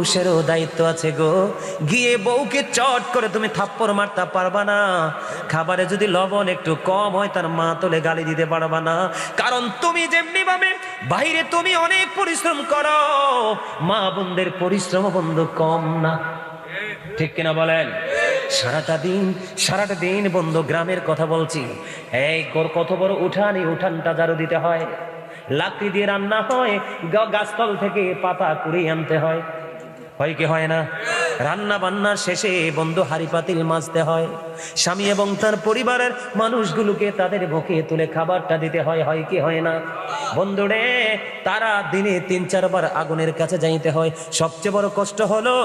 পুরুষেরও দায়িত্ব আছে গো। গিয়ে বউকে চট করে তুমি থাপ্পড় মারতে পারবা না। খাবারে যদি লবণ একটু কম হয় তার মা তোলে গালি দিতে পারবা না। কারণ তুমি যেমনি ভাবে বাইরে তুমি অনেক পরিশ্রম করো, মা বোনদের পরিশ্রম বন্ধু কম না, ঠিক কিনা বলেন? সারাটা দিন বন্ধু গ্রামের কথা বলছি, এই কত বড় উঠান, এই উঠানটা ঝাড়ু দিতে হয়, লাকড়ি দিয়ে রান্না হয়, গাছতল থেকে পাতা কুড়িয়ে আনতে হয়, হয় কি হয় না? রান্না বান্নার শেষে বন্ধু হাড়ি পাতিল মাজতে হয়, স্বামী এবং তার পরিবারের মানুষগুলোকে তাদের মুখে তুলে খাবারটা দিতে হয়, হয় কি হয় না? বন্ধুরে, তারা দিনে 3-4 বার আগুনের কাছে যাইতে হয়। সবচেয়ে বড় কষ্ট হলো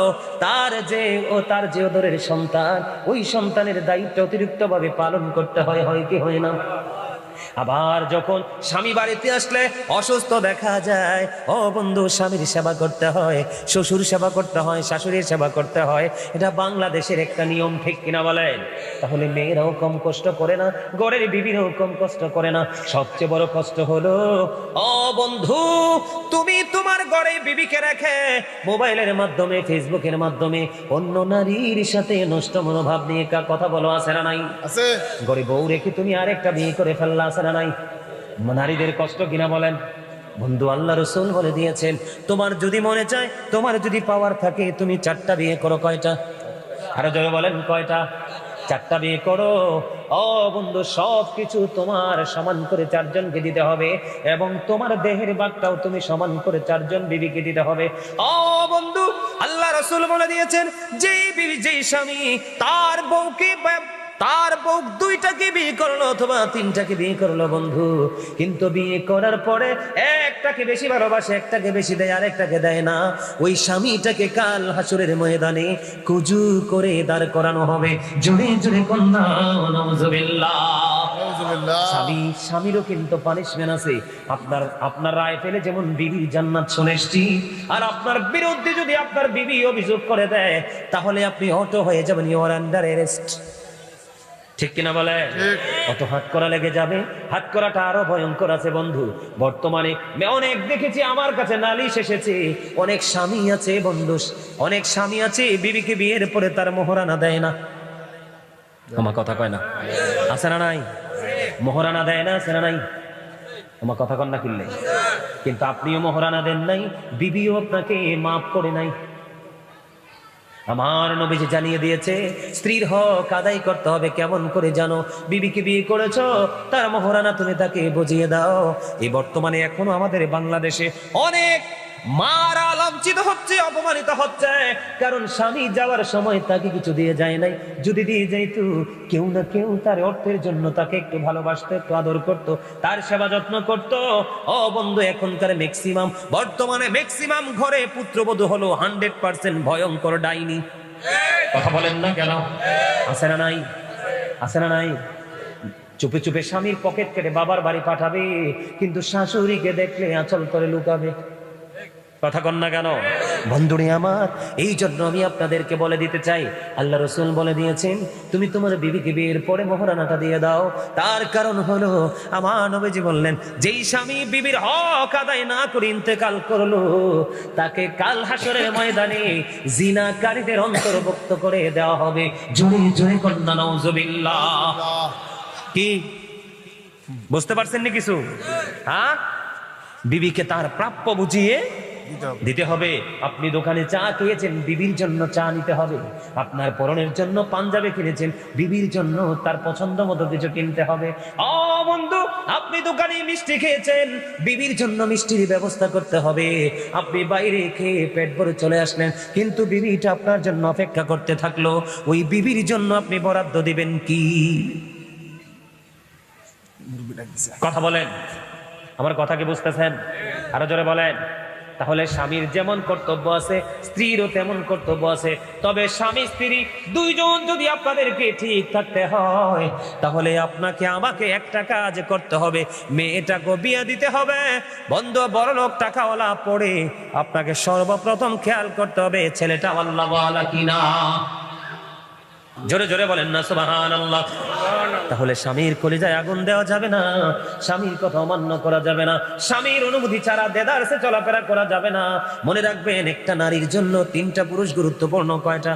তার যে ওদরের সন্তান, ওই সন্তানের দায়িত্ব অতিরিক্ত ভাবে পালন করতে হয়, হয় কি হয় না? আবার যখন স্বামী বাড়িতে আসলে অসুস্থ দেখা যায়, ও বন্ধু স্বামীর সেবা করতে হয়, শ্বশুর সেবা করতে হয়, শাশুড়ির সেবা করতে হয়। এটা বাংলাদেশের একটা নিয়ম, ঠিক কিনা বলেন? তাহলে মেয়েরাও কম কষ্ট করে না, ঘরের বিবিরাও কম কষ্ট করে না। সবচেয়ে বড় কষ্ট হলো, ও বন্ধু, তুমি তোমার ঘরে বিবিকে রেখে মোবাইলের মাধ্যমে, ফেসবুকের মাধ্যমে অন্য নারীর সাথে নষ্ট মনোভাব নিয়ে কথা বলো, আছে না নাই? আছে। ঘরে বউ রেখে তুমি আরেকটা বিয়ে করে ফেললা, আছে না নাই? নারীদের কষ্ট কিনা বলেন? বন্ধু আল্লাহ রাসূল বলে দিয়েছেন, তোমার যদি মনে চায়, তোমার যদি পাওয়ার থাকে, তুমি 4টা বিয়ে করো। কয়টা? আরো জোরে বলেন, কয়টা? 4টা বিয়ে করো। ও বন্ধু, সব কিছু তোমার সমান করে 4 জনকে দিতে হবে, এবং তোমার দেহের ভাগটাও তুমি সমান করে 4 জন বিবিকে দিতে হবে। ও বন্ধু, আল্লাহ রাসূল বলে দিয়েছেন, যেই স্বামী তার বউ 2টাকে বিয়ে করলো অথবা 3টাকে বিয়ে করলো বন্ধু, কিন্তু বিয়ে করার পরে একটাকে বেশি ভালোবাসে, একটাকে বেশি দেয়, আরেকটাকে দেয় না, ওই স্বামীটাকে কাল হাসরের ময়দানে কুজু করে দাঁড় করানো হবে। জোরে জোরে কন্যা নাউজুবিল্লাহ। স্বামীরও কিন্তু পানিশমেন্ট আছে। আপনার রায় ফেলে যেমন বিবির জান্নাত শুনে এসেছি, আর আপনার বিরুদ্ধে যদি আপনার বিবি অভিযোগ করে দেয়, তাহলে আপনি অটো হয়ে যাবেন, ইউ আর আন্ডার অ্যারেস্ট, ঠিক কিনা বলে? অত হাত করা লেগে যাবে। হাত করাটা আরো ভয়ঙ্কর আছে বন্ধু। বর্তমানে অনেক দেখেছি, আমার কাছে নালিশ এসেছে, অনেক স্বামী আছে বন্ধু, অনেক স্বামী আছে বিবিকে বিয়ের পরে তার মোহরানা দেয় না। আমার কথা কয় না? আছে না নাই? মোহরানা দেয় না, আছে না নাই? আমার কথা কন না কিনলে? কিন্তু আপনিও মোহরানা দেন নাই, বিবিও আপনাকে মাফ করে নাই। আমার নবীজি জানিয়ে দিয়েছে, স্ত্রীর হক আদায় করতে হবে। কেমন করে জানো? বিবিকে বিয়ে করেছো, তার মোহরানা তুমি তাকে বুঝিয়ে দাও। এই বর্তমানে এখনো আমাদের বাংলাদেশে অনেক মারা লাঞ্ছিত হচ্ছে, অপমানিত হচ্ছে, কারণ স্বামী যাওয়ার সময় তাকে কিছু দিয়ে যায় নাই। যদি দিয়ে যাইতো, কেউ না কেউ তার অর্থের জন্য তাকে একটু ভালোবাসতো, একটু আদর করতো, তার সেবা যত্ন করতো। ও বন্ধু, এখনকার বর্তমানে ম্যাক্সিমাম ঘরে পুত্রবধূ হলো 100% ভয়ঙ্কর ডাইনি। কথা বলেন না কেন? আছে না নাই? আছে না নাই? চুপে চুপে স্বামীর পকেট কেটে বাবার বাড়ি পাঠাবে, কিন্তু শাশুড়িকে দেখলে আঁচল করে লুকাবে। কথা কন না কেন? বন্ধুরে আমার, এই জন্য আমি আপনাদেরকে বলে দিতে চাই, আল্লাহ রাসূল বলে দিয়েছেন, তুমি তোমার বিবিকে বিয়ের পরে মোহরানাটা দিয়ে দাও। তার কারণ হলো, আমার নবীজি বললেন, যেই স্বামী বিবির হক আদায় না করে ইন্তেকাল করলো, তাকে কাল হাসরের ময়দানে জিনাকারীদের অন্তর্ভুক্ত করে দেওয়া হবে। জোরে জোরে কন্যা নাউজুবিল্লাহ। কি বুঝতে পারছেন না কিছু? হ্যাঁ, বিবিকে তার প্রাপ্য বুঝিয়ে দিতে হবে। আপনি দোকানে চা খেয়েছেন, বিবির জন্য চা নিতে হবে। আপনার পরনের জন্য পাঞ্জাবি কিনেছেন, বিবির জন্য তার পছন্দ মতো কিছু কিনতে হবে। ও বন্ধু, আপনি দোকানে মিষ্টি খেয়েছেন, বিবির জন্য মিষ্টির ব্যবস্থা করতে হবে। আপনি বাইরে খেয়ে পেট ভরে চলে আসলেন, কিন্তু বিবিটা আপনার জন্য অপেক্ষা করতে থাকলো, ওই বিবির জন্য আপনি বরাদ্দ দিবেন কি? কথা বলেন, আমার কথা কি বুঝতেছেন? আরো জোরে বলেন। তাহলে স্বামীর যেমন কর্তব্য আছে, স্ত্রীরও তেমন কর্তব্য আছে। তবে স্বামী স্ত্রী 2 জন যদি আপনাদেরকে ঠিক থাকতে হয়, তাহলে আপনাকে আমাকে একটা কাজ করতে হবে, মেয়েটাকে বিয়ে দিতে হবে। বন্ধু, বড়লোক টাকাওয়ালা পড়ে আপনাকে সর্বপ্রথম খেয়াল করতে হবে ছেলেটা আল্লাহওয়ালা কিনা। জোরে জোরে বলেন না সুবহানাল্লাহ। তাহলে স্বামীর কলিজায় আগুন দেওয়া যাবে না, স্বামীর কথা অমান্য করা যাবে না, স্বামীর অনুমতি ছাড়া দেদারসে চলাফেরা করা যাবে না। মনে রাখবেন, একটা নারীর জন্য 3টা পুরুষ গুরুত্বপূর্ণ। কয়টা?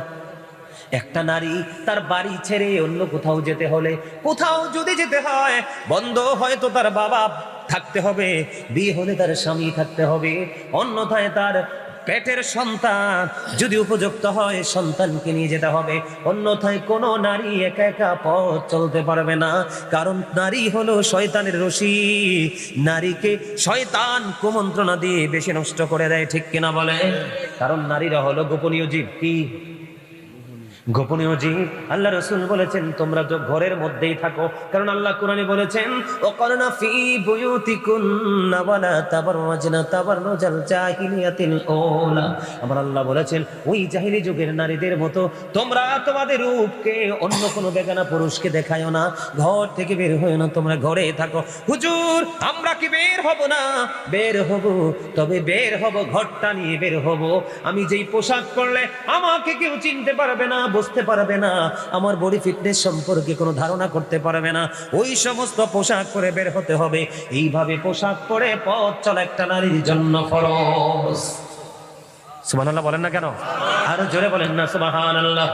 একটা নারী তার বাড়ি ছেড়ে অন্য কোথাও যেতে হলে, কোথাও যদি যেতে হয়, বন্ধ হয়তো তার বাবা থাকতে হবে, বিয়ে হলে তার স্বামী থাকতে হবে, অন্যথায় তার পেটের সন্তান যদি উপযুক্ত হয় সন্তানকে নিয়ে যেতে হবে, অন্যথায় কোনো নারী একা একা পথ চলতে পারবে না। কারণ নারী হলো শয়তানের রশি, নারীকে শয়তান কুমন্ত্রণা দিয়ে বেশি নষ্ট করে দেয়, ঠিক কিনা বলে? কারণ নারীরা হলো গোপনীয় জীব। কি গোপনীয় জীব? আল্লাহ রাসূল বলেছেন তোমরা তো ঘরের মধ্যেই থাকো, কারণ আল্লাহ কোরআনে বলেছেন ওয়াকারনা ফি বুয়ুতিকুন্না ওয়ালা তাবাররাজনা তাবাররুজাল জাহিলিয়াতিল ঊলা। আমার আল্লাহ বলেছেন ওই জাহিলি যুগের নারীদের মতো তোমরা তোমাদের রূপকে অন্য কোনো বেগানা পুরুষকে দেখায়ও না, ঘর থেকে বের হয়ো না, তোমরা ঘরেই থাকো। হুজুর আমরা কি বের হব না? বের হব, তবে বের হব ঘরটা নিয়ে বের হব। আমি যেই পোশাক পরলে আমাকে কেউ চিনতে পারবে না, বুঝতে পারবে না, আমার বডি ফিটনেস সম্পর্কে কোনো ধারণা করতে পারবে না, ওই সমস্ত পোশাক পরে বের হতে হবে। এইভাবে পোশাক পরে পথ চলা একটা নারীর জন্য ফরজ। সুবহানাল্লাহ বলেন না কেন? আরো জোরে বলেন না সুবহানাল্লাহ।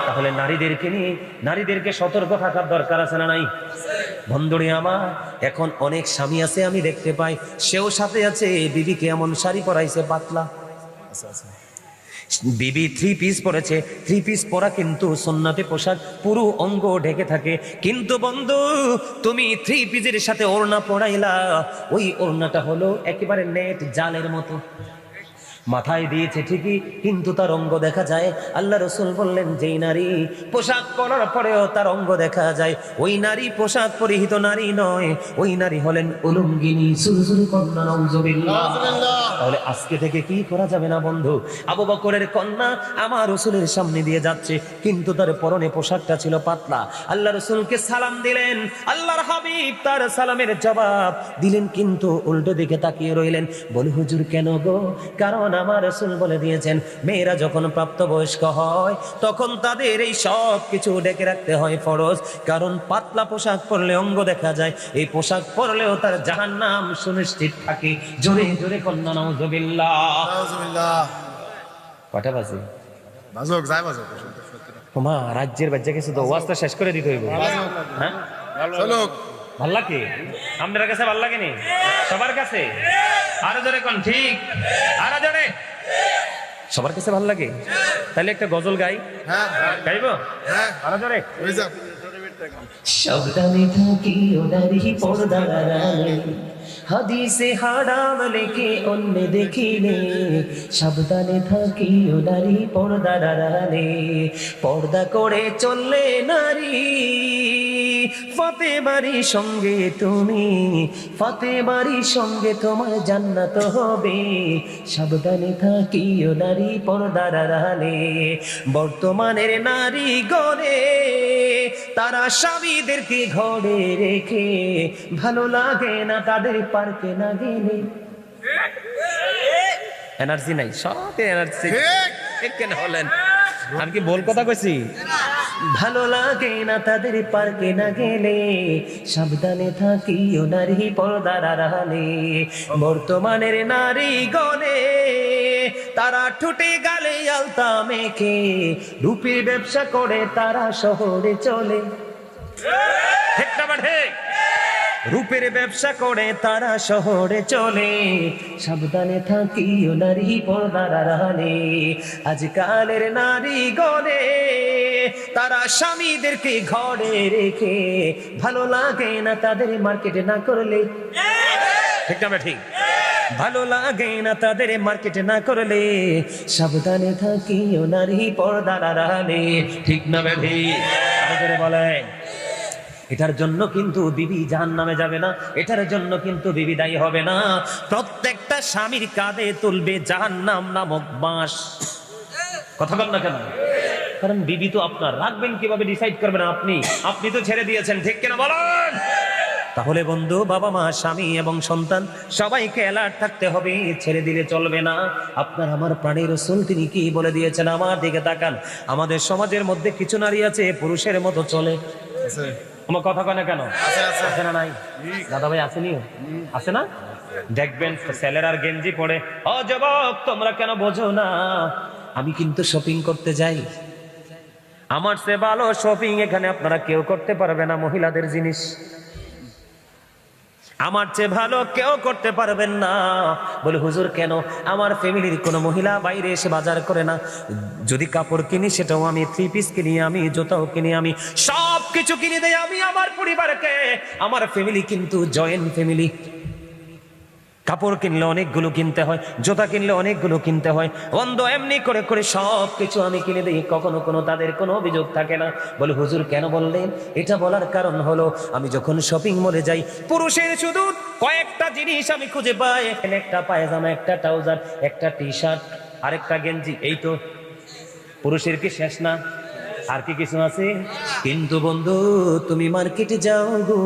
তাহলে নারীদেরকে নিয়ে নারীদেরকে সতর্ক থাকার দরকার আছে না নাই? বন্ধুরে আমার, এখন অনেক স্বামী আছে আমি দেখতে পাই, সেও সাথে আছে বিবিকে এমন শাড়ি পরাইছে পাতলা, বিবি 3 পিস পরেছে, 3 পিস পরা কিন্তু সুন্নতে পোশাক, পুরো অঙ্গ ঢেকে থাকে। কিন্তু বন্ধু তুমি 3 পিসের সাথে ওড়না পরাইলা, ওই ওড়নাটা হলো একেবারে নেট জালের মতো, মাথায় দিয়েছে ঠিকই কিন্তু তার অঙ্গ দেখা যায়। আল্লাহ রাসূল বললেন যেই নারী পোশাক পরার পরেও তার অঙ্গ দেখা যায়, ওই নারী পোশাক পরিহিত নারী নয়, ওই নারী হলেন উলঙ্গিনী। সুরসুরি কন্যা, নাউজুবিল্লাহ। তাহলে আজকে থেকে কি করা যাবে না বন্ধু? আবু বকরের কন্যা আমার রাসূলের সামনে দিয়ে যাচ্ছে, কিন্তু তার পরনে পোশাকটা ছিল পাতলা। আল্লাহ রাসূলকে সালাম দিলেন, আল্লাহর হাবিব তার সালামের জবাব দিলেন, কিন্তু উল্টো দিকে তাকিয়ে রইলেন। বলে হুজুর কেন গো? কারণ আমার রাসূল বলে দিয়েছেন মেয়েরা যখন প্রাপ্তবয়স্ক হয় তখন তাদের এই সব কিছু ঢেকে রাখতে হয়, ফরজ। কারণ পাতলা পোশাক পরলে অঙ্গ দেখা যায়, এই পোশাক পরলেও তার জাহান্নাম সুনিশ্চিত থাকে। জোরে জোরে কন্যা নাউজুবিল্লাহ। কটা বাজে? বাজুক যাই বাজুক। ওমা রাজ্যের বাচ্চা কিছু তো ওয়াজটা শেষ করে দিতে হইব। হ্যাঁ চলুক। ভাল লাগে? আপনার কাছে ভাল লাগেনি? সবার কাছে? আরো জোরে কোন? ঠিক, আরো জোরে। সবার কাছে ভাল লাগে? তাহলে একটা গজল গাই। হ্যাঁ গাইব? হ্যাঁ আরো জোরে। হয়ে যাক। সাবধানে থাকি ওনারি পর্দার আড়ালে, হাদিসে হারাম লেখে অন্য দেখিলে, সাবধানে থাকি ওনারি পর্দার আড়ালে, পর্দা করে চললে নারী ফাতেমারই সঙ্গে তুমি, ফাতেমারই সঙ্গে তোমার জান্নাত হবে। সাবধানে থাকি ওনারি পর্দার আড়ালে। বর্তমানের নারী গণে তারা স্বামীদেরকে ঘরে রেখে, ভালো লাগে না তাদের পার্কে না গেলে। এনার্জি নাই, সব এনার্জি ঠিক কেন হলেন? আমি কি বল কথা কইছি? ভালো লাগে না তাদের পার্কে না গেলে, সাবধানে থাকি ও নারী পর্দার আড়ালে। বর্তমানের নারী গণে তারা ঠোঁটে গালে আলতা মেখে, রূপের ব্যবসা করে তারা শহরে চলে। ঠিক না ঠিক? রূপের ব্যবসা করে তারা শহরে চলে, সাবধানে থাকি ও নারী পর্দার আড়ালে। আজকালের নারী গণে তারা স্বামীদেরকে ঘরে রেখে, ভালো লাগে না তাদের মার্কেটে না করলে। ঠিক না ঠিক? ভালো লাগে না তাদের মার্কেটে না করলে, সাবধানে থাকি ও নারী পর্দার আড়ালে। ঠিক না ঠিক? আরে বলেন, এটার জন্য কিন্তু বিবি জাহান্নামে যাবে না, এটার জন্য কিন্তু বিবি দায়ী হবে না। প্রত্যেকটা স্বামীর কাঁধে তুলবে জাহান্নাম নামক বাঁশ। কথা বল না কেন? কারণ বিবি তো আপনার, রাখবেন কিভাবে ডিসাইড করবেন আপনি, আপনি তো ছেড়ে দিয়েছেন। ঠিক কিনা বলেন? তাহলে বন্ধু, বাবা মা, স্বামী এবং সন্তান সবাইকে অ্যালার্ট থাকতে হবে, ছেড়ে দিলে চলবে না। আপনার আমার প্রাণের রাসূল তিনি কি বলে দিয়েছেন? আমার দিকে তাকান। আমাদের সমাজের মধ্যে কিছু নারী আছে পুরুষের মতো চলে, আমার কথা কয় না কেন? আছে, আছে। আছে না নাই? দাদা ভাই আসেনি? আছে না? দেখবেন ছেলেরা গেঞ্জি পরে, ও যুবক তোমরা কেন বোঝো না, আমি কিন্তু শপিং করতে যাই, আমার চেয়ে ভালো শপিং এখানে আপনারা কেউ করতে পারবে না। মহিলাদের জিনিস আমার চেয়ে ভালো কেউ করতে পারবেন না। বলে হুজুর কেন? আমার ফ্যামিলির কোনো মহিলা বাইরে এসে বাজার করে না, যদি কাপড় কিনি সেটাও আমি, 3 পিস কিনি আমি, জুতাও কিনি আমি, সব কিছু কিনে দেই আমি আমার পরিবারকে। আমার ফ্যামিলি কিন্তু জয়েন্ট ফ্যামিলি। কাপড় কিনলে অনেকগুলো কিনতে হয়, জুতা কিনলে অনেকগুলো কিনতে হয়, বন্ধ এমনি করে করে সব কিছু আমি কিনে দিই, কখনো কোনো তাদের কোনো অভিযোগ থাকে না। বলে হুজুর কেন বললেন? এটা বলার কারণ হলো আমি যখন শপিং মলে যাই, পুরুষের শুধু কয়েকটা জিনিস আমি খুঁজে পাই, একটা পায়জামা, একটা ট্রাউজার, একটা টি শার্ট, আরেকটা গেঞ্জি, এই তো। পুরুষের কি শেষ না? আর কি কিছু আছে? কিন্তু বন্ধু তুমি মার্কেটে যাও গো,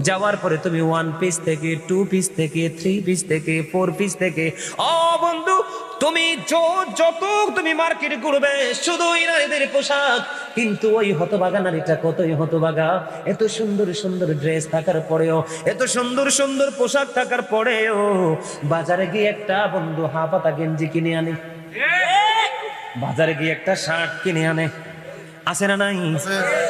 যাওয়ার পরে তুমি 1 পিস থেকে 2 পিস থেকে 3 পিস থেকে 4 পিস থেকে, ও বন্ধু তুমি যত তুমি মার্কেট ঘুরবে শুধুই নারীদের পোশাক। কিন্তু ওই হতভাগা নারীটা কতই হতভাগা, এত সুন্দর সুন্দর ড্রেস থাকার পরেও, এত সুন্দর সুন্দর পোশাক থাকার পরেও বাজারে গিয়ে একটা বন্ধু হাফাতা গেঞ্জি কিনে আনে, বাজারে গিয়ে একটা শার্ট কিনে আনে। আছে না নাই?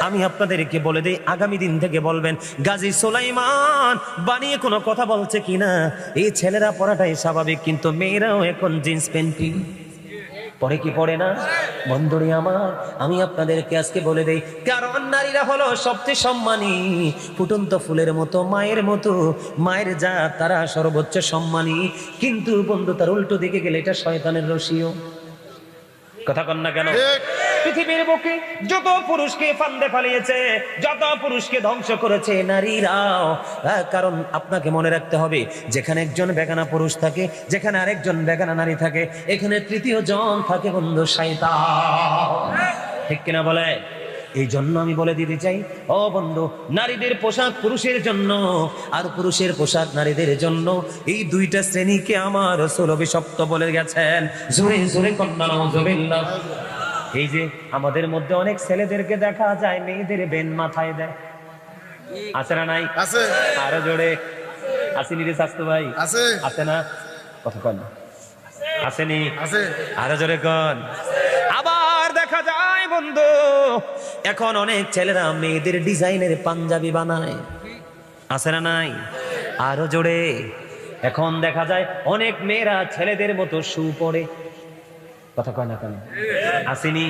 আমি আপনাদেরকে বলে দেই, আগামী দিন থেকে বলবেন গাজী সুলাইমান বানিয়ে কোনো কথা বলছে কিনা। এই ছেলেরা পড়াটাই স্বাভাবিক, কিন্তু মেয়েরাও এখন জিন্স প্যান্ট পরে কি পড়ে না? বন্ধুরি আমার, আমি আপনাদেরকে আজকে বলে দেই, কারণ নারীরা হলো সবচেয়ে সম্মানী, ফুটন্ত ফুলের মতো, মায়ের মতো, মায়ের যা তারা সর্বোচ্চ সম্মানী। কিন্তু বন্ধু তার উল্টো দিকে গেলে এটা শয়তানের রশিও। কথা কন না কেন? পৃথিবীর বুকে যত পুরুষকে ফান্দে ফালিয়েছে, যত পুরুষকে ধ্বংস করেছে নারীরাও। কারণ আপনাকে মনে রাখতে হবে, যেখানে একজন বেগানা পুরুষ থাকে, যেখানে আরেকজন বেগানা নারী থাকে, এখানে তৃতীয় জন থাকে বন্ধু শয়তান। ঠিক কিনা বলে? এই জন্য আমি বলে দিতে চাই, ও বন্ধু নারীদের পোশাক পুরুষের জন্য, আর পুরুষের পোশাক নারীদের জন্য। এই দুইটা শ্রেণীকে আমার রাসূল অভিশপ্ত বলে গেছেন। জোরে জোরে কন্যা নাউযুবিল্লাহ। এই যে আমাদের মধ্যে অনেক ছেলেদেরকে দেখা যায় মেয়েদের বেন মাথায় দেয়, আছে না নাই? আছে, আরো জোরে আসেনি রে স্বাস্থ্য ভাই? আছে, আছে না? কথা কন, আসেনি? আছে। আরো জোরে কন। আবার দেখা যায় বন্ধু এখন অনেক ছেলেরা মেয়েদের ডিজাইনের পাঞ্জাবি বানায়, আছে না নাই? আরো জোরে। এখন দেখা যায় অনেক মেয়েরা ছেলেদের মতো শু পরে, কথা কয় না কেন? আসেনি?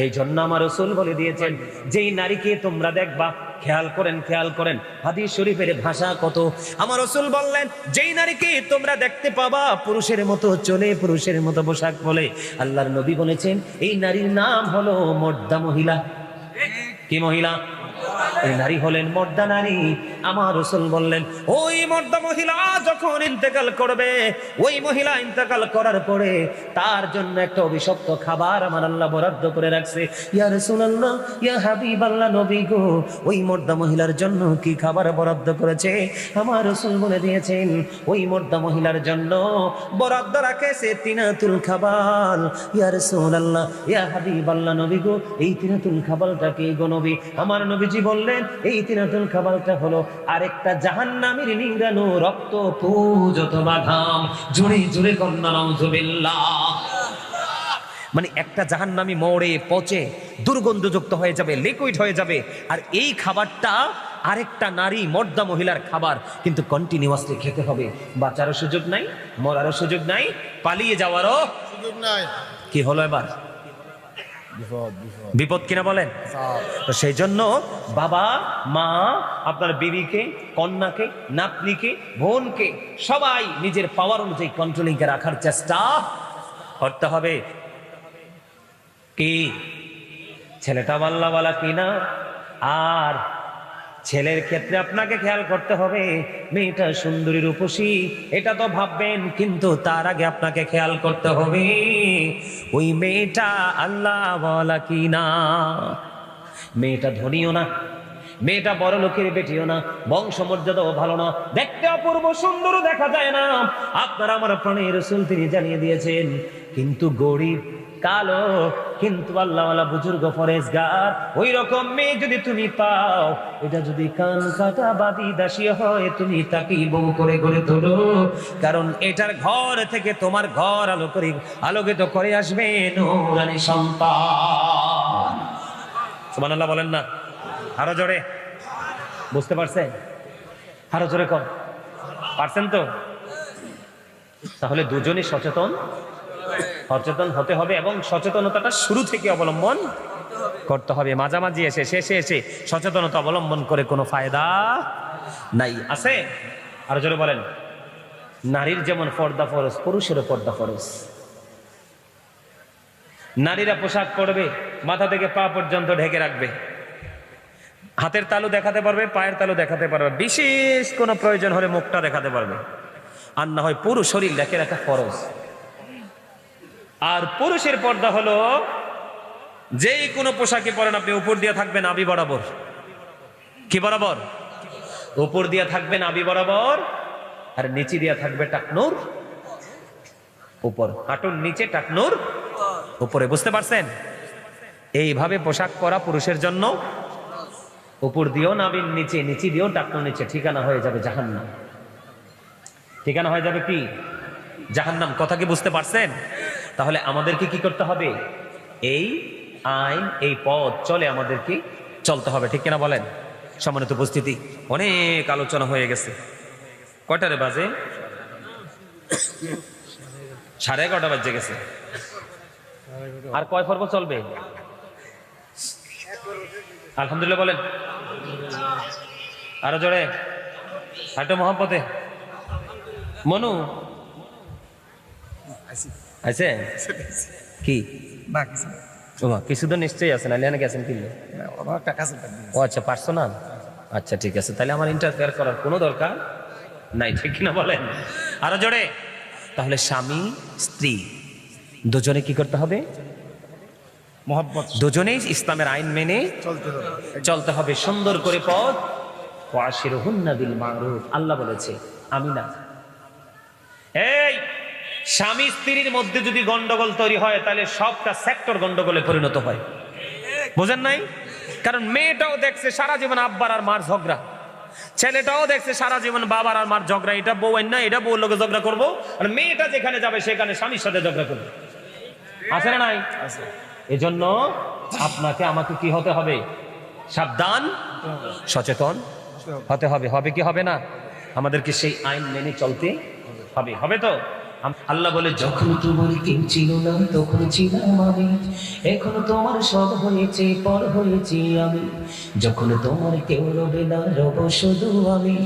এই জন্য আমার রাসূল বলে দিয়েছেন, যেই নারীকে তোমরা দেখবা, খেয়াল করেন খেয়াল করেন হাদিস শরীফের ভাষা কত। আমার রাসূল বললেন, যেই নারীকে তোমরা দেখতে পাবা পুরুষের মতো চলে, পুরুষের মতো পোশাক পরে, আল্লাহর নবী বলেছেন এই নারীর নাম হলো মর্দা মহিলা। কি মহিলা? এই নারী হলেন মর্দা নারী। আমার রাসূল বললেন, ওই মর্দা মহিলা যখন ইন্তেকাল করবে, ওই মহিলা ইন্তেকাল করার পরে তার জন্য একটা অভিশপ্ত খাবার আমার আল্লাহ বরাদ্দ করে রাখছে। ইয়া রাসূলুল্লাহ, ইয়া হাবিবাল্লাহ, নবী গো, ওই মর্দা মহিলার জন্য কি খাবার বরাদ্দ করেছে? আমার রাসূল বলে দিয়েছেন, ওই মর্দা মহিলার জন্য বরাদ্দ রাখেছে তিনাতুল খাবার। ইয়া রাসূলুল্লাহ, ইয়া হাবিবাল্লাহ, নবী গো, এই তিনাতুল খাবারটা কি গো নবী? আমার নবীজি বললেন, এই তিনাতুল খাবারটা হলো আরেকটা জাহান্নামীর নিংড়ানো রক্ত, পুজ অথবা ঘাম। জোরে জোরে কন্যা নাউযুবিল্লাহ। মানে একটা জাহান্নামী মরে পচে দুর্গন্ধযুক্ত হয়ে যাবে, লিকুইড হয়ে যাবে, আর এই খাবারটা আরেকটা নারী মর্দা মহিলার খাবার, কিন্তু কন্টিনিউয়াসলি খেতে হবে। বাঁচারও সুযোগ নাই, মরারও সুযোগ নাই, পালিয়ে যাওয়ারও সুযোগ নাই। কি হলো এবার? বিপদ, বিপদ। বিপদ কিনা বলেন? তো সেই জন্য বাবা মা আপনার বিবিকে, কন্যাকে, নাতনিকে, বোনকে সবাই নিজের পাওয়ার অনুযায়ী কন্ট্রোলিং এ রাখার চেষ্টা করতে হবে। কি ছেলেটা আল্লাহওয়ালা কিনা? আর ছেলের ক্ষেত্রে আপনাকে খেয়াল করতে হবে মেয়েটা সুন্দরী রূপসী, এটা তো ভাববেন, কিন্তু তার আগে আপনাকে খেয়াল করতে হবে ওই মেয়েটা আল্লাহওয়ালা কিনা। মেয়েটা ধনীও না, মেয়েটা বড় লোকের বেটিও না, বংশমর্যাদাও ভালো না, দেখতে অপূর্ব সুন্দর দেখা যায় না। আপনার আমার প্রাণের রাসূল তিনি জানিয়ে দিয়েছেন, কিন্তু গরিব কালো, কিন্তু আল্লাহওয়ালা বুজুর্গ ফরেজগার ওই রকম মেয়ে যদি তুমি পাও, এটা যদি কান কাটা বাদি দাসী হয়, তুমি তাকে বউ করে গড়ে তোলো, কারণ এটার ঘর থেকে তোমার ঘর আলোকিত করে আসবে নূরানী সন্তান। সুবহানাল্লাহ বলেন না, আরো জোরে। বুঝতে পারছেন? আরো জোরে কম পারছেন তো? তাহলে দুজনই সচেতন হতে হবে, এবং সচেতনতাটা শুরু থেকে অবলম্বন করতে হবে। মাঝামাঝি এসে শেষে এসে সচেতনতা অবলম্বন করে কোনো ফায়দা নাই। আছে? আরো জোরে বলেন। নারীর যেমন পর্দা ফরজ, পুরুষেরও পর্দা ফরজ। নারীরা পোশাক পরবে, মাথা থেকে পা পর্যন্ত ঢেকে রাখবে, হাতের তালু দেখাতে পারবে, পায়ের তালু দেখাতে পারবে, বিশেষ কোনো প্রয়োজন হলে মুখটা দেখাতে পারবে, আর না হয় পুরো শরীর ঢেকে রাখা ফরজ। আর পুরুষের পর্দা হলো যেই কোনো পোশাকে পরেন আপনি উপর দিয়ে থাকবেন নাভি বরাবর। কি বরাবর? উপর দিয়ে থাকবে নাভি বরাবর, আর নিচে দিয়ে থাকবে টাকনুর উপর, হাঁটুর নিচে টাকনুর উপরে। বুঝতে পারছেন? এইভাবে পোশাক পরা পুরুষের জন্য উপর দিয়েও নাভির নিচে, নিচে দিয়েও টাকনুর নিচে, ঠিকানা হয়ে যাবে জাহান্নাম। ঠিকানা হয়ে যাবে কি? জাহান্নাম। কথা কি বুঝতে পারছেন? তাহলে আমাদেরকে কি করতে হবে? এই আইন, এই পথ চলে আমাদেরকে চলতে হবে, ঠিক কিনা বলেন? সম্মানিত উপস্থিতি, অনেক আলোচনা হয়ে গেছে। কয়টারে বাজে? 11:30 বাজে গেছে। আর কয় পর্ব চলবে? আলহামদুলিল্লাহ বলেন। আরো জোরে হাঁটো মোহাম্মতে। মনু আছে কি? কিছু তো নিশ্চয়ই আছে, নাহলে অনেকে আছেন কিনলে। ও আচ্ছা, পার্সোনাল। আচ্ছা ঠিক আছে, তাহলে আমার ইন্টারফেয়ার করার কোনো দরকার নাই, ঠিক কিনা বলেন? আরো জোরে। তাহলে স্বামী স্ত্রী দুজনে কি করতে হবে? মোহাব্বত, দুজনেই ইসলামের আইন মেনে চলতে হবে, সুন্দর করে পথ। ওয়াশিরুহুন্না বিল মারুফ, আল্লাহ বলেছে, আমি না। এই স্বামী স্ত্রীর মধ্যে যদি গন্ডগোল তৈরি হয়, তাহলে সবটা সেক্টর গন্ডগোলে পরিণত হয়। বুঝেন নাই? কারণ মেয়েটাও দেখছে সারা জীবন আব্বার আর মার ঝগড়া, ছেলেটাও দেখছে সারা জীবন বাবার আর মার ঝগড়া, এটা বউ না, এটা বউর লোকে ঝগড়া করবো, আর মেয়েটা যেখানে যাবে সেখানে স্বামীর সাথে ঝগড়া করবে। আছে না নাই? এজন্য আপনাকে আমাকে কি হতে হবে? সাবধান, সচেতন হতে হবে। হবে কি হবে না? আমাদেরকে সেই আইন মেনে চলতে হবে। হবে তো? আল্লাহ বলে, যখন তোমার কেউ ছিল না তখন ছিলাম আমি, এখন তোমার সব হয়েছে, পর হয়েছি আমি। যখন তোমার কেউ রবে না, রব শুধু আমি।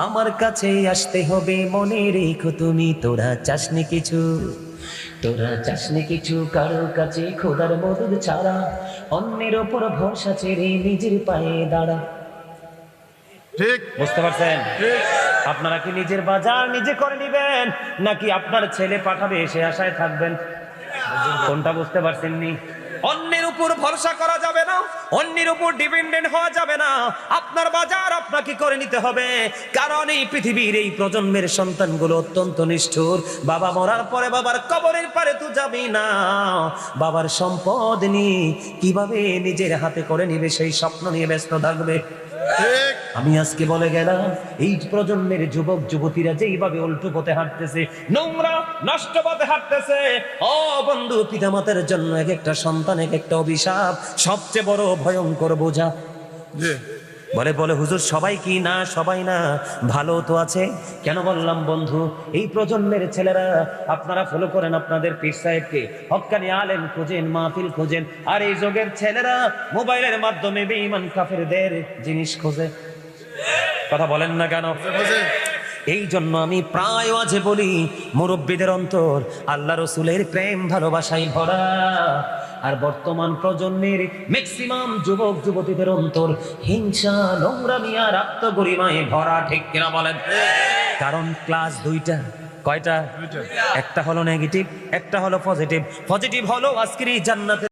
আমার কাছে আসতে হবে, মনে রেখো তুমি। তোরা চাসনি কিছু, তোরা চাসনি কিছু কারোর কাছে খোদার মদদ ছাড়া। অন্যের ওপর ভরসা ছেড়ে নিজের পায়ে দাঁড়া। ঠিক। বুঝতে পারছেন? আপনারা কি নিজের বাজার নিজে করে নিবেন, নাকি আপনার ছেলে পাঠাবে সে আশায় থাকবেন? কোনটা বুঝতে পারছেননি? অন্যের উপর ভরসা করা যাবে না, অন্যের উপর ডিপেন্ডেন্ট হওয়া যাবে না। আপনার বাজার আপনাকে করে নিতে হবে, কারণ এই পৃথিবীর এই প্রজন্মের সন্তানগুলো অত্যন্ত নিষ্ঠুর। বাবা মরার পরে বাবার কবরের পারে তো যাবি না, বাবার সম্পদ নিয়ে কিভাবে নিজের হাতে করে নিবে সেই স্বপ্ন নিয়ে ব্যস্ত থাকবে। আমি আজকে বলে গেলাম, এই প্রজন্মের যুবক যুবতীরা যেইভাবে উল্টো পথে হাঁটতেছে, নোংরা নষ্ট পথে হাঁটতেছে, ও বন্ধু, পিতামাতার জন্য এক একটা সন্তান এক একটা অভিশাপ, সবচেয়ে বড় ভয়ঙ্কর বোঝা। বলে বলে হুজুর সবাই কি? না, সবাই না, ভালো তো আছে। কেন বললাম বন্ধু, এই প্রজন্মের ছেলেরা আপনারা ফলো করেন আপনাদের পীর সাহেবকে, হক্কানি আলেম খোঁজেন, মাহফিল খোঁজেন, আর এই যুগের ছেলেরা মোবাইলের মাধ্যমে বেঈমান কাফেরদের জিনিস খোঁজে। কথা বলেন না কেন? এই জন্য আমি প্রায় আজে বলি, মুরব্বীদের অন্তর আল্লাহ রসুলের প্রেম ভালোবাসায় ভরা, আর বর্তমান প্রজন্মের ম্যাক্সিমাম যুবক যুবতীদের অন্তর হিংসা, নোংরামি আর আত্মগরিমায় ভরা, ঠিক কিনা বলেন? কারণ ক্লাস দুইটা। কয়টা? একটা হলো নেগেটিভ, একটা হলো পজিটিভ। পজিটিভ হলো আজকের এই জান্নাতের